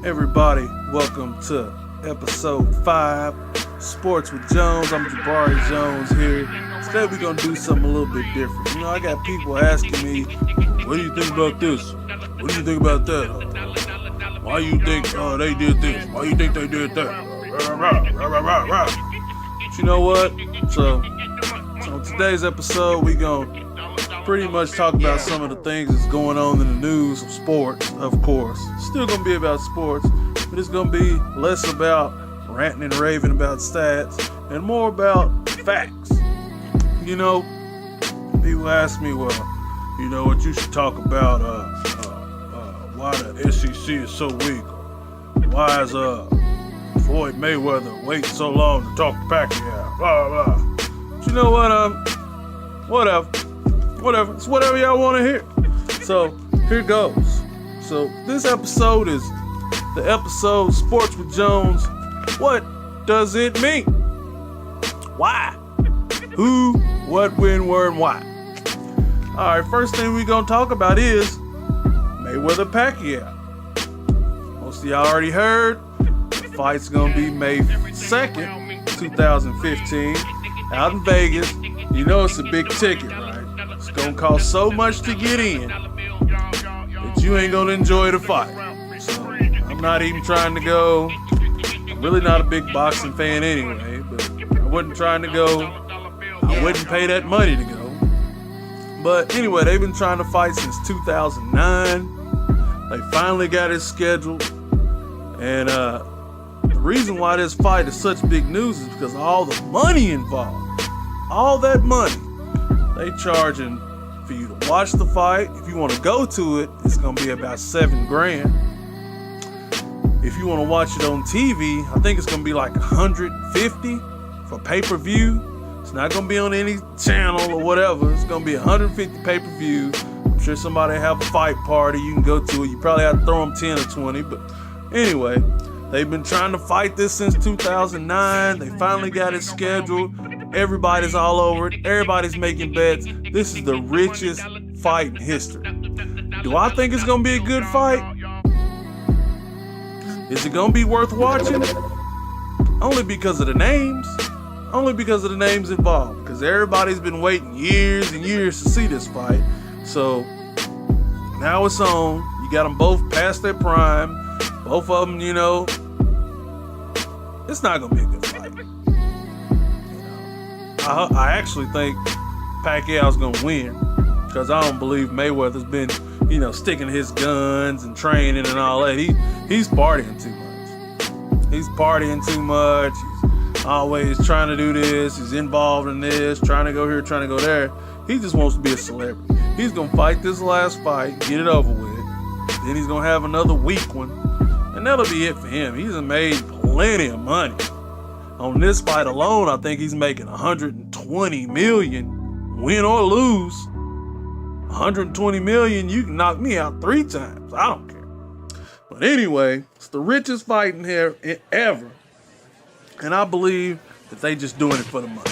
Everybody, welcome to episode 5, Sports with Jones. I'm Jabari Jones here. Today we're going to do something a little bit different. I got people asking me, what do you think about this? What do you think about that? Why you think they did this? Why you think they did that? But you know what? So today's episode, we're going to pretty much talk about some of the things that's going on in the news of sports, of course. Still going to be about sports, but it's going to be less about ranting and raving about stats and more about facts. People ask me, what you should talk about why the SEC is so weak. Why is Floyd Mayweather waiting so long to talk to Pacquiao? Blah, blah. But you know what? Whatever. It's whatever y'all want to hear. So, here goes. So, this episode is the episode Sports with Jones. What does it mean? Why? Who, what, when, where, and why? Alright, first thing we're going to talk about is Mayweather-Pacquiao. Most of y'all already heard. The fight's going to be May 2nd, 2015, out in Vegas. You know it's a big ticket, right? It's going to cost so much to get in that you ain't going to enjoy the fight. So I'm not even trying to go. I'm really not a big boxing fan anyway, but I wasn't trying to go. I wouldn't pay that money to go. But anyway, they've been trying to fight since 2009. They finally got it scheduled. And the reason why this fight is such big news is because of all the money involved. All that money. They charging for you to watch the fight. If you want to go to it, it's going to be about $7,000. If you want to watch it on TV, I think it's going to be like $150 for pay-per-view. It's not going to be on any channel or whatever. It's going to be $150 pay-per-view. I'm sure somebody have a fight party. You can go to it. You probably have to throw them 10 or 20. But anyway, they've been trying to fight this since 2009. They finally got it scheduled. Everybody's all over it. Everybody's making bets. This is the richest fight in history. Do I think it's going to be a good fight? Is it going to be worth watching? Only because of the names. Only because of the names involved. Because everybody's been waiting years and years to see this fight. So now it's on. You got them both past their prime. Both of them, it's not going to be a good fight. I actually think Pacquiao's going to win because I don't believe Mayweather's been, sticking his guns and training and all that. He's partying too much. He's always trying to do this. He's involved in this, trying to go here, trying to go there. He just wants to be a celebrity. He's going to fight this last fight, get it over with. Then he's going to have another weak one. And that'll be it for him. He's made plenty of money. On this fight alone, I think he's making $120 million, win or lose. $120 million, you can knock me out 3 times. I don't care. But anyway, it's the richest fight in here ever. And I believe that they just doing it for the money.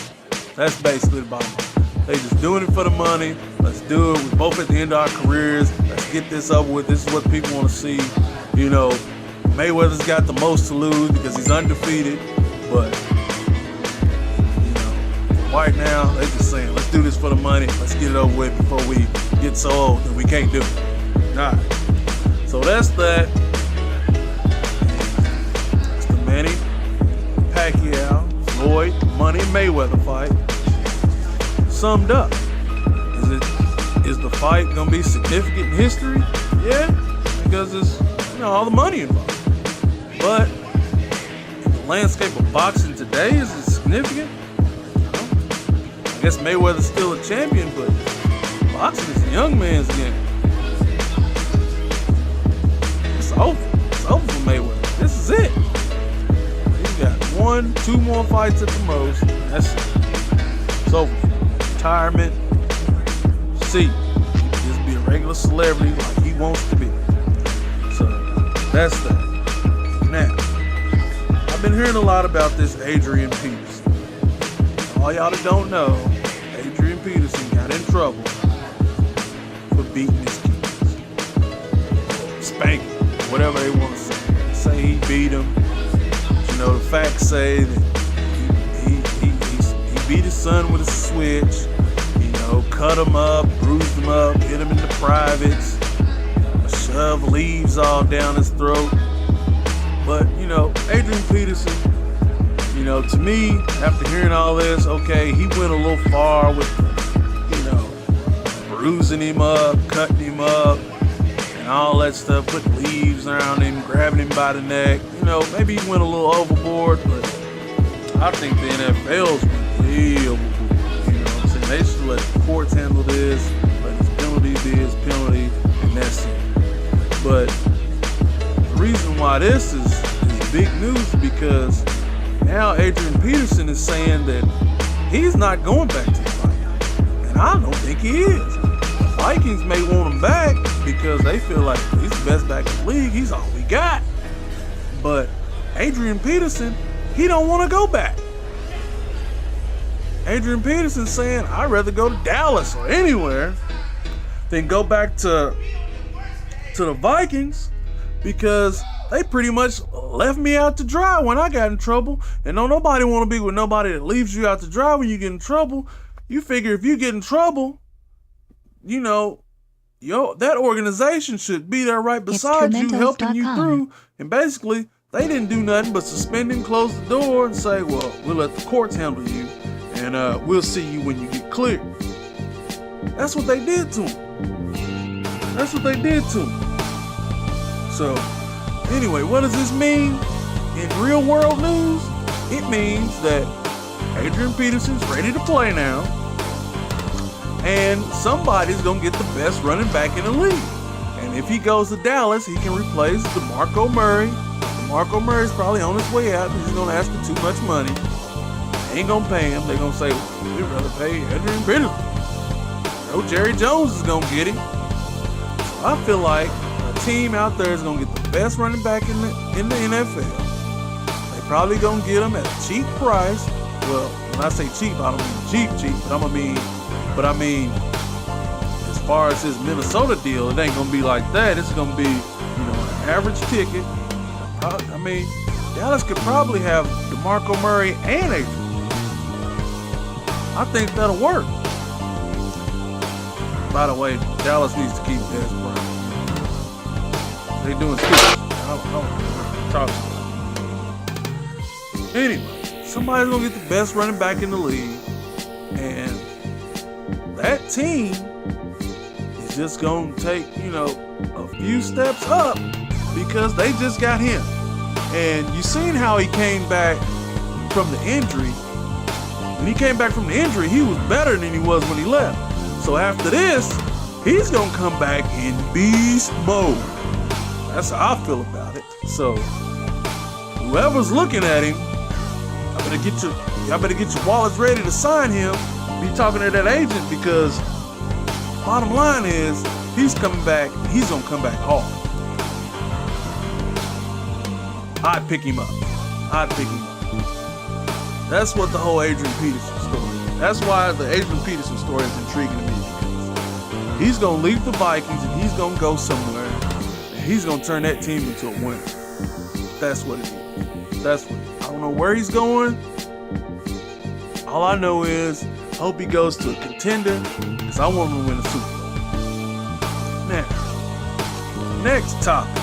That's basically the bottom line. They just doing it for the money. Let's do it. We're both at the end of our careers. Let's get this over with. This is what people want to see. Mayweather's got the most to lose because he's undefeated. But, right now, they're just saying, let's do this for the money. Let's get it over with before we get so old that we can't do it. All right. So that's that. It's the Manny Pacquiao, Floyd, Money Mayweather fight. Summed up. Is the fight going to be significant in history? Yeah, because it's, all the money involved. But the landscape of boxing today, is it significant? I guess Mayweather's still a champion, but boxing is a young man's game. It's over. It's over for Mayweather. This is it. He's got 1-2 more fights at the most. That's it. It's over. Retirement. See, just be a regular celebrity like he wants to be. So that's that. Now, I've been hearing a lot about this Adrian Peterson. All y'all that don't know, Adrian Peterson got in trouble for beating his kids. Spanking, whatever they want to say. say he beat him. You know, the facts say that he beat his son with a switch. You know, cut him up, bruised him up, hit him in the privates, shove leaves all down his throat. But, you know, Adrian Peterson, you know, to me, after hearing all this, okay, he went a little far with, you know, bruising him up, cutting him up, and all that stuff, putting leaves around him, grabbing him by the neck. You know, maybe he went a little overboard, but I think the NFL's way overboard. You know what I'm saying? They should let the courts handle this, let his penalty be his penalty, and that's it. But the reason why this is big news is because now Adrian Peterson is saying that he's not going back to the Vikings. And I don't think he is. The Vikings may want him back because they feel like he's the best back in the league. He's all we got. But Adrian Peterson, he don't want to go back. Adrian Peterson saying, I'd rather go to Dallas or anywhere than go back to the Vikings because they pretty much left me out to dry when I got in trouble. And don't nobody want to be with nobody that leaves you out to dry when you get in trouble. You figure if you get in trouble, you know, that organization should be there right beside you, helping you through. And basically, they didn't do nothing but suspend him, close the door, and say, well, we'll let the courts handle you, and we'll see you when you get cleared. That's what they did to him. That's what they did to him. So, anyway, what does this mean in real world news? It means that Adrian Peterson's ready to play now, and somebody's going to get the best running back in the league. And if he goes to Dallas, he can replace DeMarco Murray. DeMarco Murray's probably on his way out because he's going to ask for too much money. They ain't going to pay him. They're going to say, well, we'd rather pay Adrian Peterson. No, Jerry Jones is going to get him. So I feel like team out there is gonna get the best running back in the NFL. They probably gonna get him at a cheap price. Well, when I say cheap, I don't mean cheap, but I mean as far as his Minnesota deal, it ain't gonna be like that. It's gonna be, you know, an average ticket. I mean, Dallas could probably have DeMarco Murray and Adrian. I think that'll work. By the way, Dallas needs to keep Dez Bryant. They doing stupid. I don't talk about it. Anyway, somebody's gonna get the best running back in the league, and that team is just gonna take, you know, a few steps up because they just got him. And you seen how he came back from the injury. When he came back from the injury, he was better than he was when he left. So after this, he's gonna come back in beast mode. That's how I feel about it. So whoever's looking at him, y'all better get your wallets ready to sign him. Be talking to that agent because bottom line is he's coming back. He's gonna come back hard. I'd pick him up. That's what the whole Adrian Peterson story. That's why the Adrian Peterson story is intriguing to me. Because he's gonna leave the Vikings and he's gonna go somewhere. He's gonna turn that team into a winner. That's what it is. I don't know where he's going. All I know is I hope he goes to a contender because I want him to win a Super Bowl. Now, next topic.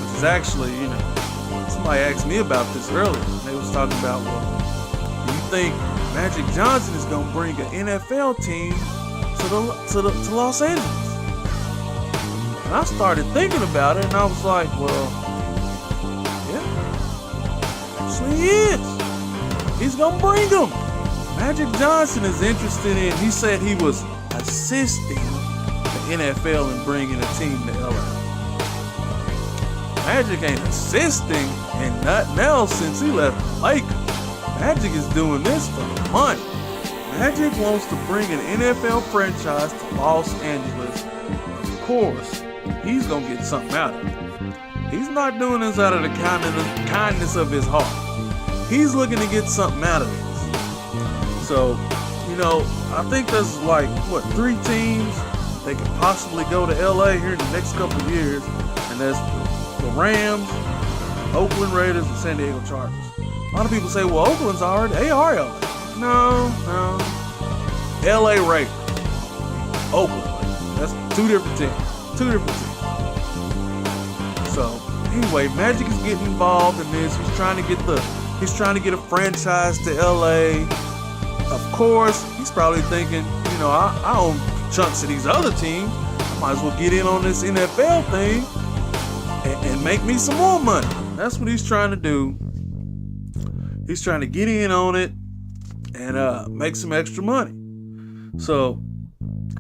Which is actually, you know, somebody asked me about this earlier. They was talking about, well, do you think Magic Johnson is gonna bring an NFL team to Los Angeles? And I started thinking about it, and I was like, well, yeah, actually he is. He's going to bring them. Magic Johnson is interested in, he said he was assisting the NFL in bringing a team to LA. Magic ain't assisting in nothing else since he left the Lakers. Magic is doing this for the money. Magic wants to bring an NFL franchise to Los Angeles. Of course, he's going to get something out of it. He's not doing this out of the kindness of his heart. He's looking to get something out of this. So, you know, I think there's like, 3 teams that could possibly go to LA here in the next couple of years. And that's the Rams, Oakland Raiders, and San Diego Chargers. A lot of people say, well, Oakland's already, they are LA. No. LA Raiders. Oakland. That's two different teams. So, anyway, Magic is getting involved in this. He's trying to get a franchise to LA. Of course, he's probably thinking, I own chunks of these other teams. I might as well get in on this NFL thing and make me some more money. That's what he's trying to do. He's trying to get in on it and make some extra money. So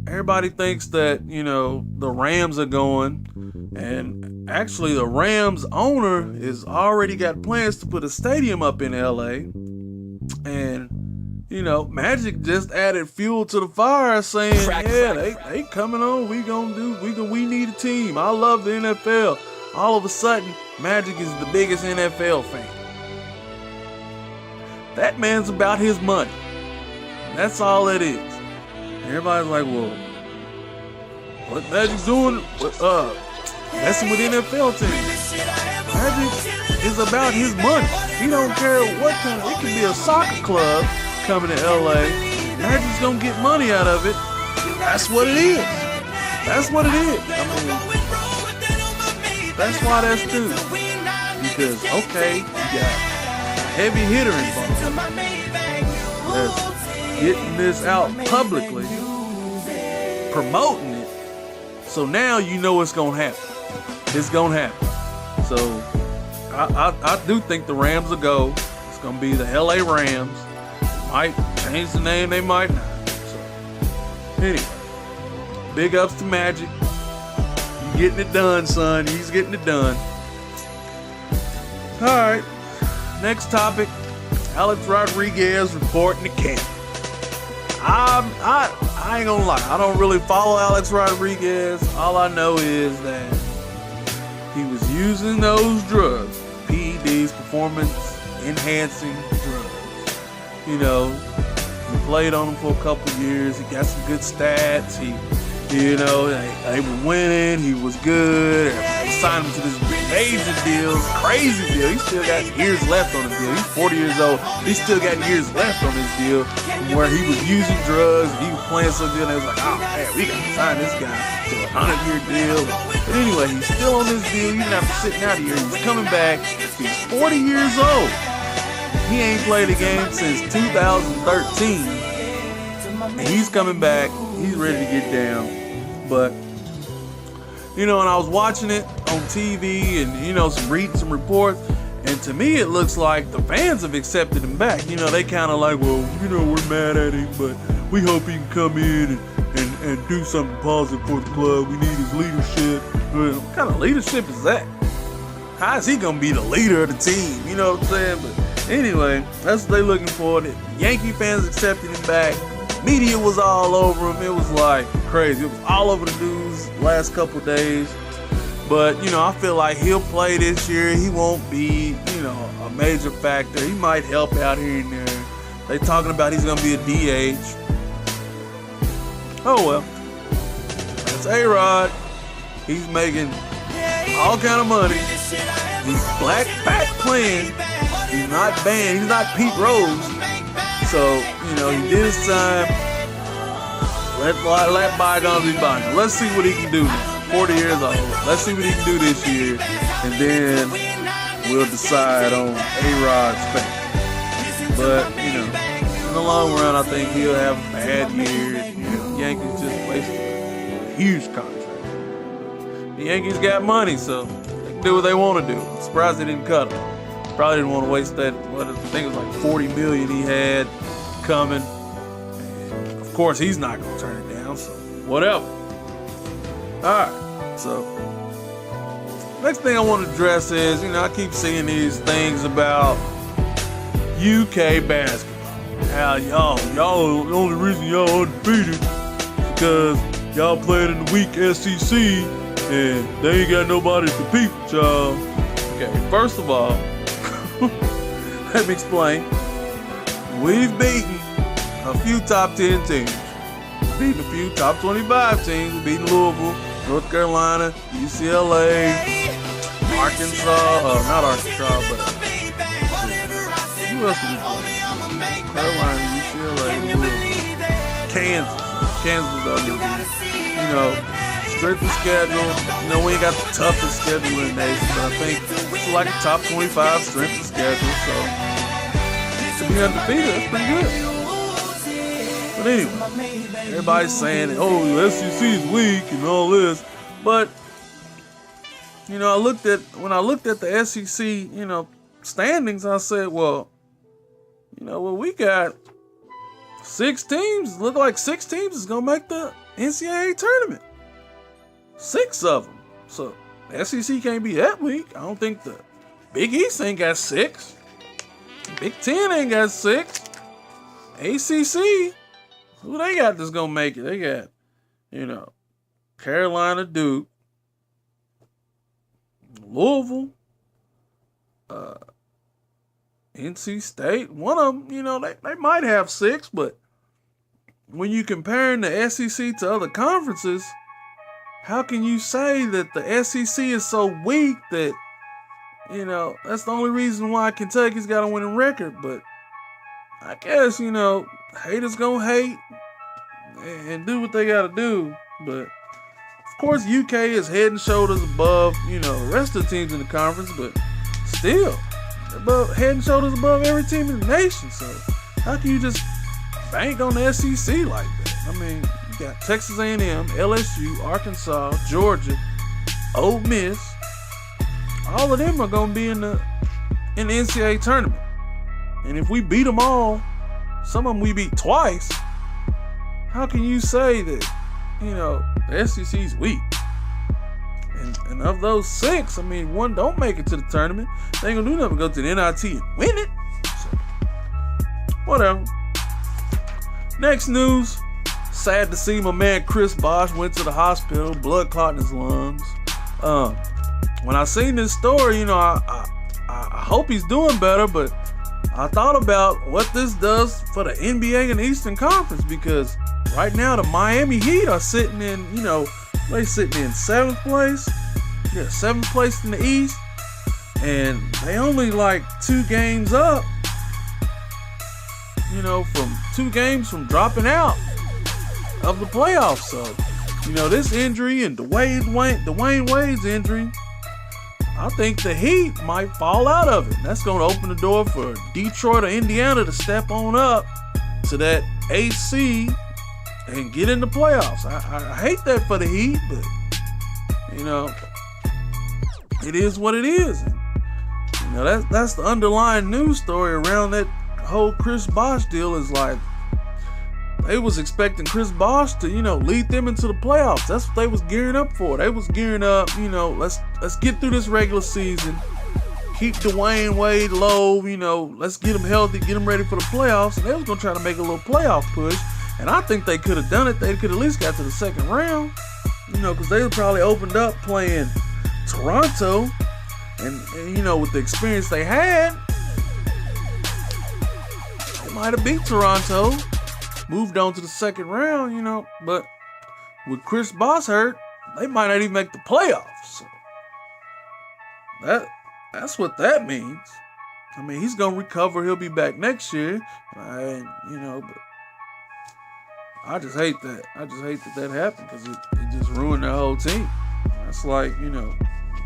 everybody thinks that, the Rams are going, and actually the Rams owner has already got plans to put a stadium up in LA. And Magic just added fuel to the fire, saying, they coming on. We need a team. I love the NFL. All of a sudden, Magic is the biggest NFL fan. That man's about his money. That's all it is. Everybody's like, well, what Magic's doing? Messing with NFL teams. Magic is about his money. He don't care what kind. It could be a soccer club coming to LA. Magic's gonna get money out of it. That's what it is. That's what it is. I mean, that's why that's due. Because, okay, you got a heavy hitter involved. That's getting this out publicly, promoting it. So now you know it's gonna happen. It's gonna happen. So I do think the Rams will go. It's gonna be the LA Rams. Might change the name, they might not. So anyway, big ups to Magic. You getting it done, son. He's getting it done. All right, next topic. Alex Rodriguez reporting to camp. I ain't gonna lie. I don't really follow Alex Rodriguez. All I know is that he was using those drugs, PEDs, performance enhancing drugs. He played on them for a couple years. He got some good stats. They were winning. He was good. They signed him to this major deal, crazy deal. He still got years left on his deal. He's 40 years old. He still got years left on his deal from where he was using drugs. He was playing so good. And they was like, oh man, we got to sign this guy to a 100-year deal. But anyway, he's still on this deal even after sitting out a year. He's coming back. He's 40 years old. He ain't played a game since 2013. And he's coming back. He's ready to get down. But, and I was watching it on TV and, reading some reports. And to me, it looks like the fans have accepted him back. They kind of like, well, we're mad at him, but we hope he can come in and do something positive for the club. We need his leadership. What kind of leadership is that? How is he going to be the leader of the team? You know what I'm saying? But anyway, that's what they're looking for. The Yankee fans accepted him back. Media was all over him. It was like crazy. It was all over the news last couple of days. But, I feel like he'll play this year. He won't be, a major factor. He might help out here and there. They talking about he's going to be a DH. Oh, well. That's A-Rod. He's making all kind of money. He's back playing. He's not banned. He's not Pete Rose. So, he did his time. Let bygones be bygones. Let's see what he can do now. 40 years old. Let's see what he can do this year. And then we'll decide on A-Rod's fate. But, in the long run, I think he'll have a bad year. The Yankees just wasted a huge contract. The Yankees got money, so they can do what they want to do. I'm surprised they didn't cut him. Probably didn't want to waste that, I think it was like $40 million he had coming. And of course, he's not going to turn it down, so whatever. Alright, so next thing I want to address is, I keep seeing these things about UK basketball. How y'all, the only reason y'all undefeated is because y'all playing in the weak SEC and they ain't got nobody to compete with y'all. Okay, first of all, let me explain. We've beaten a few top 10 teams. We've beaten a few top 25 teams. We've beaten Louisville. North Carolina, UCLA, Arkansas, not Arkansas, but who else did we play? Carolina, UCLA, Kansas. Kansas was strength of schedule. We ain't got the toughest schedule in the nation, but I think it's like a top 25 strength of schedule. So to be undefeated, that's pretty good. But anyway, everybody's saying, oh, SEC is weak and all this. But, when I looked at the SEC, standings, I said, well, we got 6 teams. Look like 6 teams is going to make the NCAA tournament. 6 of them. So, the SEC can't be that weak. I don't think the Big East ain't got 6. Big Ten ain't got 6. ACC, who they got that's going to make it? They got, Carolina, Duke, Louisville, NC State. One of them, they might have 6, but when you comparing the SEC to other conferences, how can you say that the SEC is so weak that, that's the only reason why Kentucky's got a winning record? But I guess, haters gonna hate and do what they gotta do. But of course, UK is head and shoulders above, the rest of the teams in the conference, but still, head and shoulders above every team in the nation. So how can you just bank on the SEC like that? I mean, you got Texas A&M, LSU, Arkansas, Georgia, Ole Miss. All of them are going to be in the NCAA tournament. And if we beat them all, some of them we beat twice, how can you say that, the SEC's weak? And of those 6, one don't make it to the tournament. They ain't going to do nothing but go to the NIT and win it. So, whatever. Next news. Sad to see my man Chris Bosh went to the hospital, blood clot in his lungs. When I seen this story, I hope he's doing better, but I thought about what this does for the NBA and the Eastern Conference, because right now the Miami Heat are sitting in, they sitting in 7th place. Yeah, 7th place in the East, and they only like 2 games up, from 2 games from dropping out of the playoffs. So, this injury and Dwayne Wade's injury, I think the Heat might fall out of it. That's going to open the door for Detroit or Indiana to step on up to that AC and get in the playoffs. I hate that for the Heat, but, it is what it is. And, that's the underlying news story around that whole Chris Bosh deal is like, they was expecting Chris Bosh to, lead them into the playoffs. That's what they was gearing up for. They was gearing up, let's get through this regular season, keep Dwayne Wade low, let's get him healthy, get him ready for the playoffs. And they was going to try to make a little playoff push. And I think they could have done it. They could at least got to the second round, because they would probably opened up playing Toronto. And with the experience they had, they might have beat Toronto. Moved on to the second round, but with Chris Bosh hurt, they might not even make the playoffs. So that's what that means. He's gonna recover. He'll be back next year, but I just hate that. I just hate that happened, because it just ruined their whole team. That's like,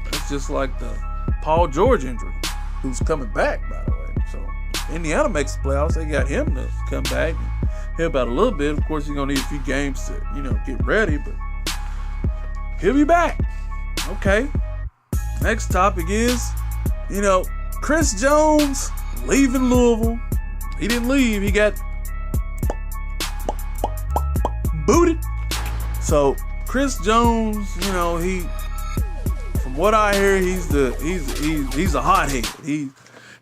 that's just like the Paul George injury, who's coming back, by the way. So Indiana makes the playoffs. They got him to come back. Help out a little bit. Of course, you're going to need a few games to, get ready, but he'll be back. Okay. Next topic is, Chris Jones leaving Louisville. He didn't leave. He got booted. So Chris Jones, he, from what I hear, he's a hothead.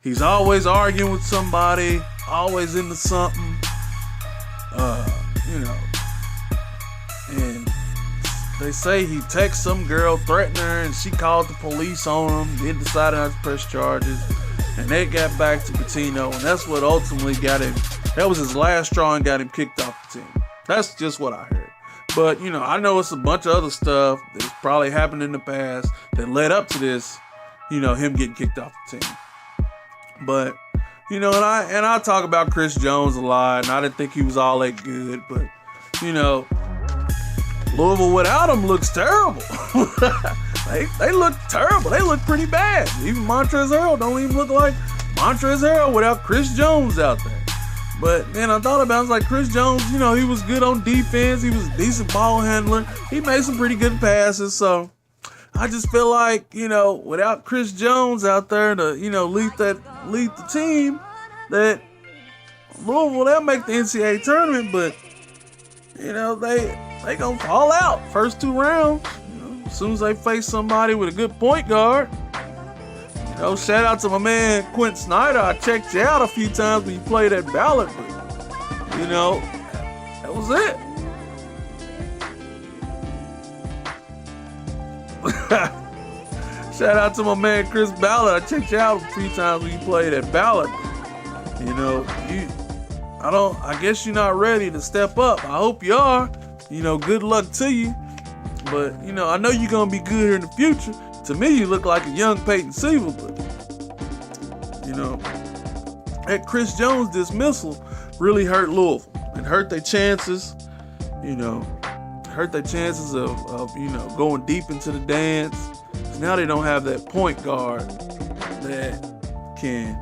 He's always arguing with somebody, always into something. And they say he texted some girl, threatened her, and she called the police on him. They decided not to press charges, and they got back to Pitino, and that's what ultimately got him. That was his last straw and got him kicked off the team. That's just what I heard. But, you know, I know it's a bunch of other stuff that's probably happened in the past that led up to this, you know, him getting kicked off the team. But, you know, and I talk about Chris Jones a lot, and I didn't think he was all that good, but, you know, Louisville without him looks terrible. They look terrible. They look pretty bad. Even Montrezl Harrell don't even look like Montrezl Harrell without Chris Jones out there. But then I thought about it, I was like, Chris Jones, you know, he was good on defense. He was a decent ball handler. He made some pretty good passes. So I just feel like, you know, without Chris Jones out there to, you know, lead the team, that Louisville, they'll make the NCAA tournament, but, you know, they gonna fall out first 2 rounds. You know, as soon as they face somebody with a good point guard. You know, shout out to my man Quentin Snyder. I checked you out a few times when you played at Ballard, but, you know, that was it. Shout out to my man Chris Ballard. I checked you out a few times when you played at Ballard. You know, I guess you're not ready to step up. I hope you are. You know, good luck to you. But, you know, I know you're going to be good here in the future. To me, you look like a young Peyton Sievers, but, you know, that Chris Jones dismissal really hurt Louisville. It hurt their chances, you know, of you know, going deep into the dance. Now they don't have that point guard that can,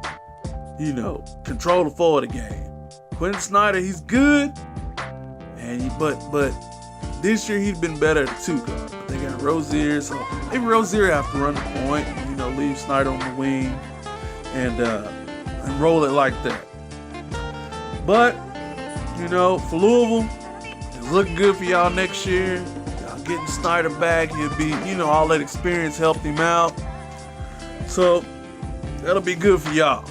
you know, control the flow of the game. Quentin Snyder, he's good, but this year he'd been better at 2 guard. But they got Rozier, so maybe Rozier have to run the point, you know, leave Snyder on the wing and roll it like that. But, you know, for Louisville, it's looking good for y'all next year. Y'all getting Snyder back, he'll be, you know, all that experience helped him out. So that'll be good for y'all.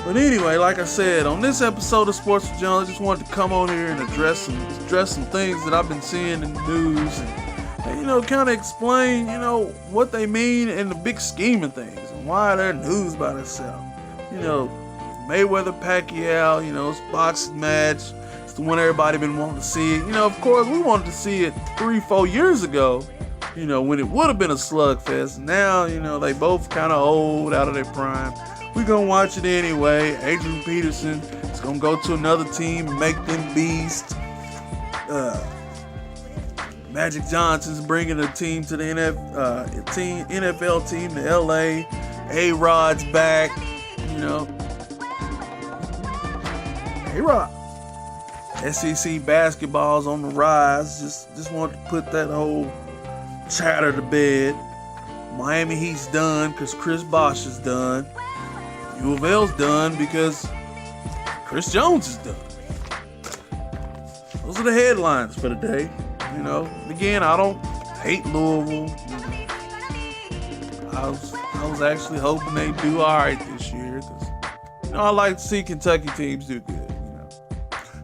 But anyway, like I said, on this episode of Sports with Jones, I just wanted to come on here and address some things that I've been seeing in the news and you know, kind of explain, you know, what they mean in the big scheme of things and why they're news by themselves. You know, Mayweather-Pacquiao, you know, it's a boxing match. It's the one everybody been wanting to see. You know, of course, we wanted to see it 3-4 years ago, you know, when it would have been a slugfest. Now, you know, they both kind of old, out of their prime. We're going to watch it anyway. Adrian Peterson is going to go to another team and make them beast. Magic Johnson's bringing a team to the NFL team to LA. A-Rod's back, you know. A-Rod. SEC basketball's on the rise. Just want to put that whole chatter to bed. Miami Heat's done because Chris Bosh is done. U of L's done because Chris Jones is done. Those are the headlines for the day. You know, again, I don't hate Louisville. I was actually hoping they do all right this year because, you know, I like to see Kentucky teams do good. You know,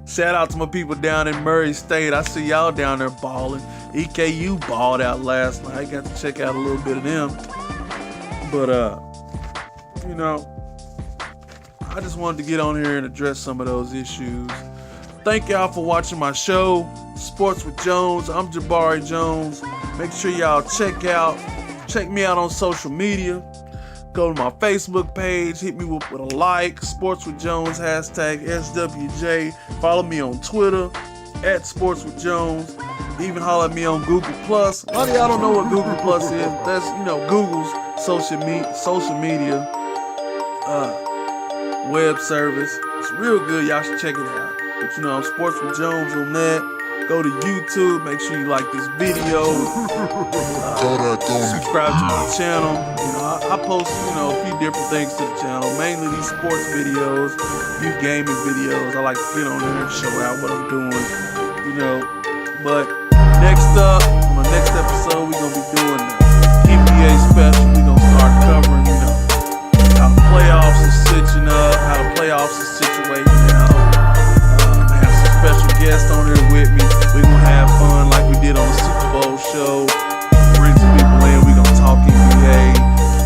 shout out to my people down in Murray State. I see y'all down there balling. EKU balled out last night. Got to check out a little bit of them. But you know, I just wanted to get on here and address some of those issues. Thank y'all for watching my show, Sports with Jones. I'm Jabari Jones. Make sure y'all check me out on social media. Go to my Facebook page, hit me with a like, Sports with Jones, hashtag SWJ. Follow me on Twitter, @Sports with Jones. Even holler at me on Google Plus. A lot of y'all don't know what Google Plus is. That's, you know, Google's social media web service. It's real good. Y'all should check it out. But, you know, I'm Sports with Jones on that. Go to YouTube. Make sure you like this video. Subscribe to my channel. You know, I post, you know, a few different things to the channel. Mainly these sports videos, few gaming videos. I like to get on there and show out what I'm doing. You know, but next up, on the next episode, we're going to be doing the NBA special. We're going to start covering, you know, how the playoffs is stitching up, how the playoffs is situating now. I have some special guests on here with me. We're going to have fun like we did on the Super Bowl show. Bring some people in. We're going to talk NBA.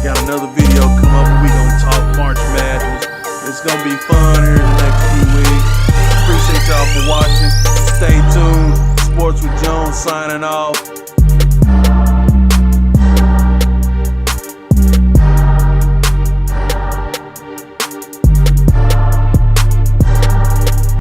Got another video come up. We're going to talk March Madness. It's going to be fun here in the next few weeks. Appreciate y'all for watching. Stay tuned. Sports with Jones. signing off.